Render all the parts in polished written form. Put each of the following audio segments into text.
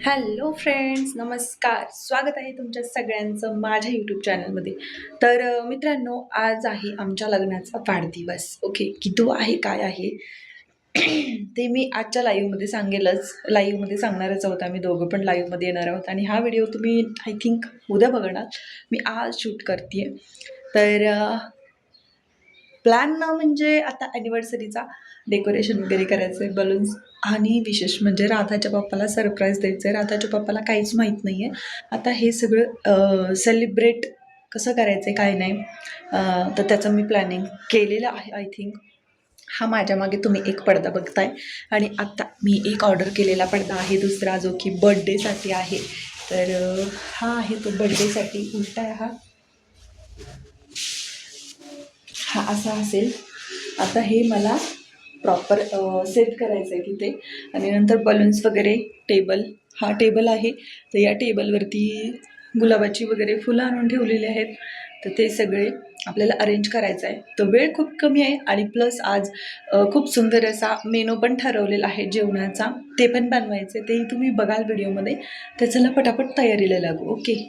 Hello friends, नमस्कार. स्वागत आहे तुमच्या सगळ्यांचं माझ्या यूट्यूब चॅनलमध्ये. तर मित्रांनो, आज आहे आमच्या लग्नाचा वाढदिवस. ओके, किती आहे काय आहे ते मी आजच्या लाईव्हमध्ये सांगेलच. लाईव्हमध्ये सांगणारच आहोत. आम्ही दोघं पण लाईव्हमध्ये येणार आहोत आणि हा व्हिडिओ तुम्ही आय थिंक उद्या बघणार. मी आज शूट करते. तर प्लॅन ना म्हणजे आता ॲनिव्हर्सरीचा डेकोरेशन वगैरे करायचं आहे, बलून्स, आणि विशेष म्हणजे राधाच्या पप्पाला सरप्राईज द्यायचं आहे. राधाच्या पप्पाला काहीच माहीत नाही आहे. आता हे सगळं सेलिब्रेट कसं करायचं आहे काय नाही, तर त्याचं मी प्लॅनिंग केलेलं आहे. आय थिंक हा माझ्या मागे तुम्ही एक पडदा बघताय आणि आत्ता मी एक ऑर्डर केलेला पडदा आहे दुसरा, जो की बड्डेसाठी आहे. तर हा आहे तो बड्डेसाठी. उलटा आहे हा हा असा असेल. आता हे मला प्रॉपर सेट करायचं आहे तिथे, आणि नंतर बलून्स वगैरे. हा टेबल आहे, तर या टेबलवरती गुलाबाची वगैरे फुलं आणून ठेवलेली आहेत. तर ते सगळे आपल्याला अरेंज करायचं आहे. तर वेळ खूप कमी आहे आणि प्लस आज खूप सुंदर असा मेनू पण ठरवलेला आहे जेवणाचा. ते पण बनवायचं आहे, तेही तुम्ही बघाल व्हिडिओमध्ये. तर चला पटापट तयारीला लागू. ओके.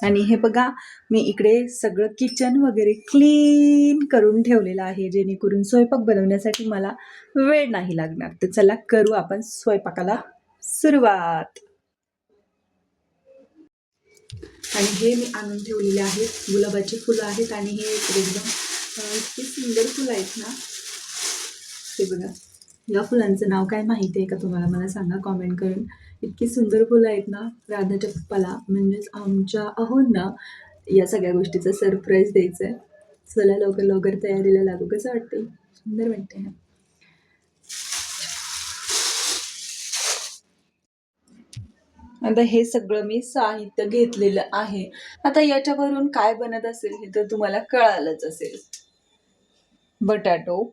आणि हे बघा, मी इकडे सगळं किचन वगैरे क्लीन करून ठेवलेलं आहे, जेणेकरून स्वयंपाक बनवण्यासाठी मला वेळ नाही लागणार. तर चला करू आपण स्वयंपाकाला सुरुवात. आणि हे मी आणून ठेवलेले आहेत गुलाबाची फुलं आहेत, आणि हे एकदम इतकी सुंदर फुलं आहेत ना. हे बघा, या फुलांचं नाव काय माहिती आहे का तुम्हाला? मला सांगा कॉमेंट करून. इतकी सुंदर फुलं आहेत ना. राधाच्या पप्पाला म्हणजेच आमच्या अहोंना या सगळ्या गोष्टीचा सरप्राईज द्यायचं आहे. चला लवकर लवकर तयारीला लागू. कसं वाटते? सुंदर वाटते ना. आता हे सगळं मी साहित्य घेतलेलं आहे. आता याच्यावरून काय बनत असेल हे तर तुम्हाला कळालंच असेल. बटाटो,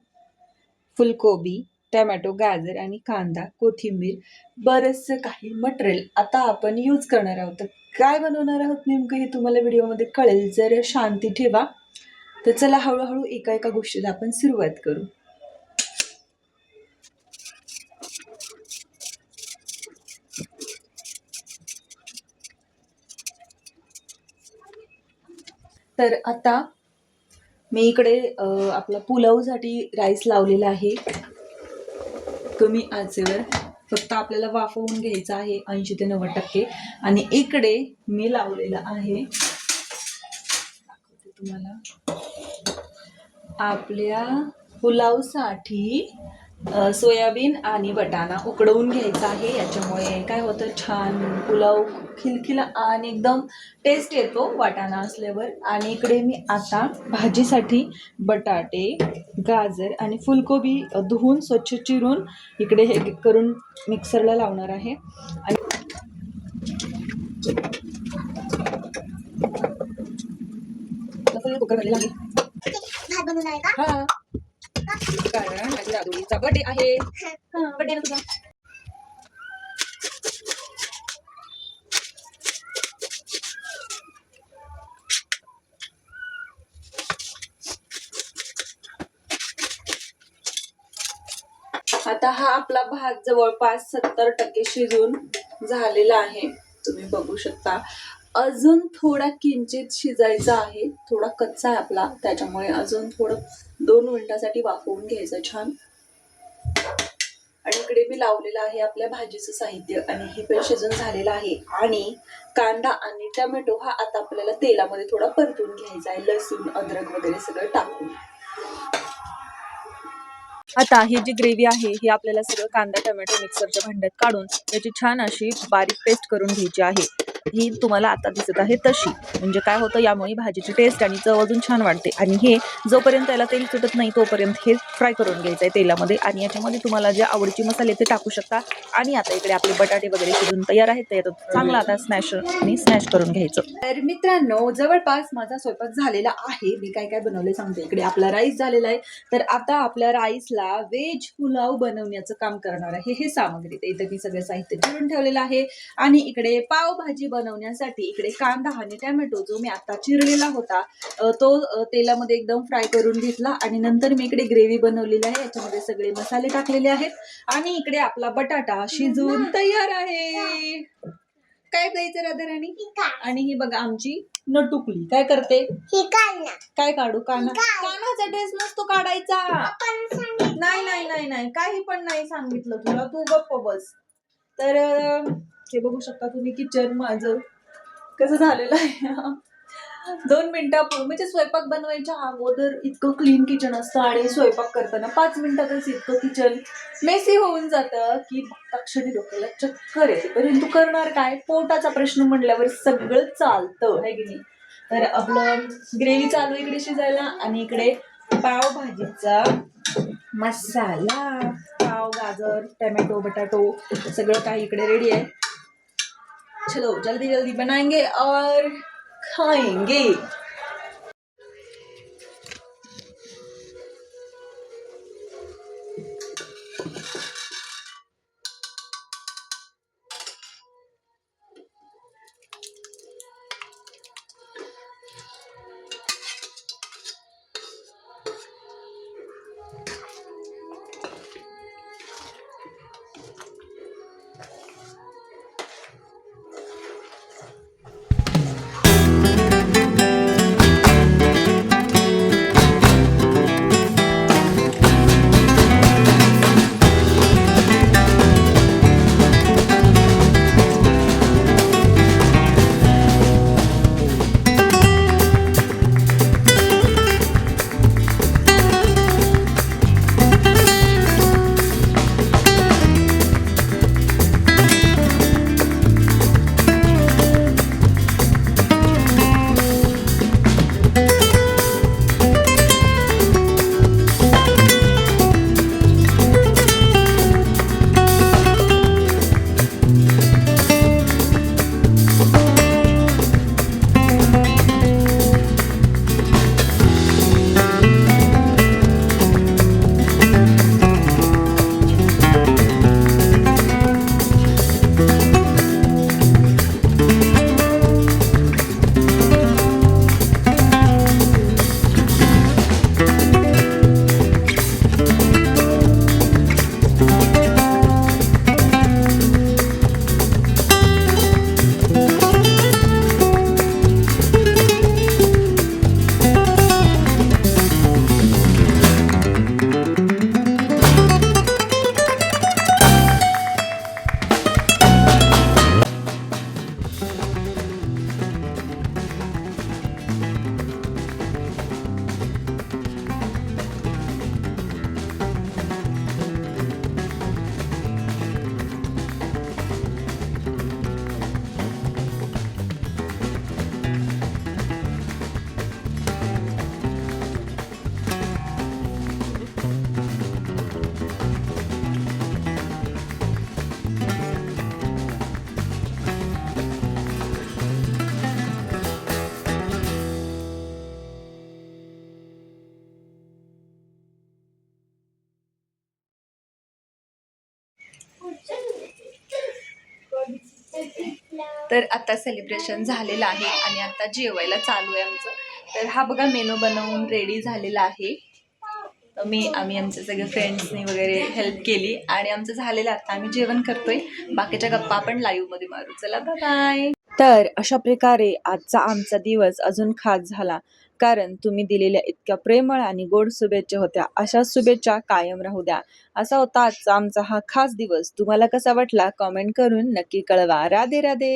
फुलकोबी, टमॅटो, गाजर आणि कांदा, कोथिंबीर, बरंचसं काही मटेरियल आता आपण यूज करणार आहोत. तर काय बनवणार आहोत नेमकं हे तुम्हाला व्हिडिओमध्ये कळेल जर शांती ठेवा. तर चला हळूहळू एका एका गोष्टीला आपण सुरुवात करू. तर आता मी इकडे आपला पुलावसाठी राईस लावलेला आहे कमी आचेवर. फक्त आपल्याला वाफवून घ्यायचं आहे 80 ते 90%. आणि इकडे मी लावलेलं आहे, तुम्हाला आपल्या पुलावसाठी सोयाबीन आणि वाटाणा उकडवून घ्यायचा आहे. याच्यामुळे काय होतं, छान पुलाव खिलखिला आणि एकदम टेस्ट येतो वाटाणा असल्यावर. आणि इकडे मी आता भाजीसाठी बटाटे, गाजर आणि फुलकोबी धुवून स्वच्छ चिरून इकडे हे करून मिक्सरला लावणार आहे. आणि कुकर भरलेला आहे. हा, कारण माझ्या दादूचा बर्थडे आहे. बर्थडे ना तुझा. आता हा आपला भात जवळपास 70% शिजून झालेला आहे, तुम्ही बघू शकता. अजून थोडा किंचित शिजायचा आहे, थोडा कच्चा आहे आपला, त्याच्यामुळे अजून थोडं 2 मिनिटासाठी वाफवून घ्यायचं छान. आणि इकडे मी लावलेलं आहे आपल्या भाजीचं साहित्य, आणि हे पण शिजून झालेलं आहे. आणि कांदा आणि टोमॅटो हा आता आपल्याला तेलामध्ये थोडा परतून घ्यायचा आहे, लसूण अद्रक वगैरे सगळं टाकून. आता ही जी ग्रेव्ही आहे ही आपल्याला सगळं कांदा टोमॅटो मिक्सरच्या भांड्यात काढून याची छान अशी बारीक पेस्ट करून घ्यायची आहे. ही तुम्हाला आता दिसत आहे तशी. म्हणजे काय होतं, यामुळे भाजीची टेस्ट आणि चव अजून छान वाढते. आणि हे जोपर्यंत त्याला तेल सुटत नाही तोपर्यंत हे फ्राय करून घ्यायचं आहे तेलामध्ये. आणि याच्यामध्ये तुम्हाला जे आवडीचे मसाले ते टाकू शकता. आणि आता इकडे आपले बटाटे वगैरे शिजून तयार आहेत. ते चांगला आता स्मॅश करून घ्यायचं. तर मित्रांनो, जवळपास माझा स्वयंपाक झालेला आहे. मी काय काय बनवले सांगते. इकडे आपला राईस झालेला आहे. तर आता आपल्या राईसला व्हेज पुलाव बनवण्याचं काम करणार आहे. हे सामग्री इथे मी सगळं साहित्य चिरून ठेवलेलं आहे. आणि इकडे पावभाजी बनवण्यासाठी इकडे कांदा आणि टॅमॅटो जो मी आता चिरलेला होता तो तेलामध्ये एकदम फ्राय करून घेतला आणि नंतर मी इकडे ग्रेव्ही बनवलेली आहे. याच्यामध्ये सगळे मसाले टाकलेले आहेत आणि इकडे आपला बटाटा शिजून तयार आहे. काय द्यायचं राधाराणी? आणि ही बघा आमची नटुकली काय करते? काय काढू? कानाचा ड्रेस नसतो काढायचा. नाही नाही नाही नाही काही पण नाही सांगितलं तुला, तू गप्प बस. तर हे बघू शकता तुम्ही किचन माझं कसं झालेलं आहे. 2 मिनिटापूर्वी म्हणजे स्वयंपाक बनवायच्या अगोदर इतकं क्लीन किचन असतं आणि स्वयंपाक करताना 5 मिनिटातच इतकं किचन मेसी होऊन जातं की अक्षरी डोक्याला चक्कर येते. परंतु करणार काय, पोटाचा प्रश्न म्हणल्यावर सगळं चालतं है की नाही. तर आपलं ग्रेव्ही चालू इकडे शिजायला आणि इकडे पावभाजीचा मसाला, पाव, गाजर, टोमॅटो, बटाटो सगळं काही इकडे रेडी आहे. चलो जल्दी जल्दी बनाएंगे और खाएंगे. तर आता सेलिब्रेशन झालेलं आहे आणि आता जेवायला चालू आहे आमचं. तर हा बघा मेनू बनवून रेडी झालेला आहे. आम्ही आमच्या सगळे फ्रेंड्सनी वगैरे हेल्प केली आणि आमचं झालेलं आता आम्ही जेवण करतोय. बाकीच्या गप्पा आपण लाईव्ह मध्ये मारू. चला बाय. तर अशा प्रकारे आजचा आमचा दिवस अजून खास झाला, कारण तुम्ही दिलेल्या इतक्या प्रेमळ आणि गोड शुभेच्छा होत्या. अशा शुभेच्छा कायम राहू द्या. असा होता आजचा आमचा हा खास दिवस. तुम्हाला कसा वाटला कमेंट करून नक्की कळवा. राधे राधे.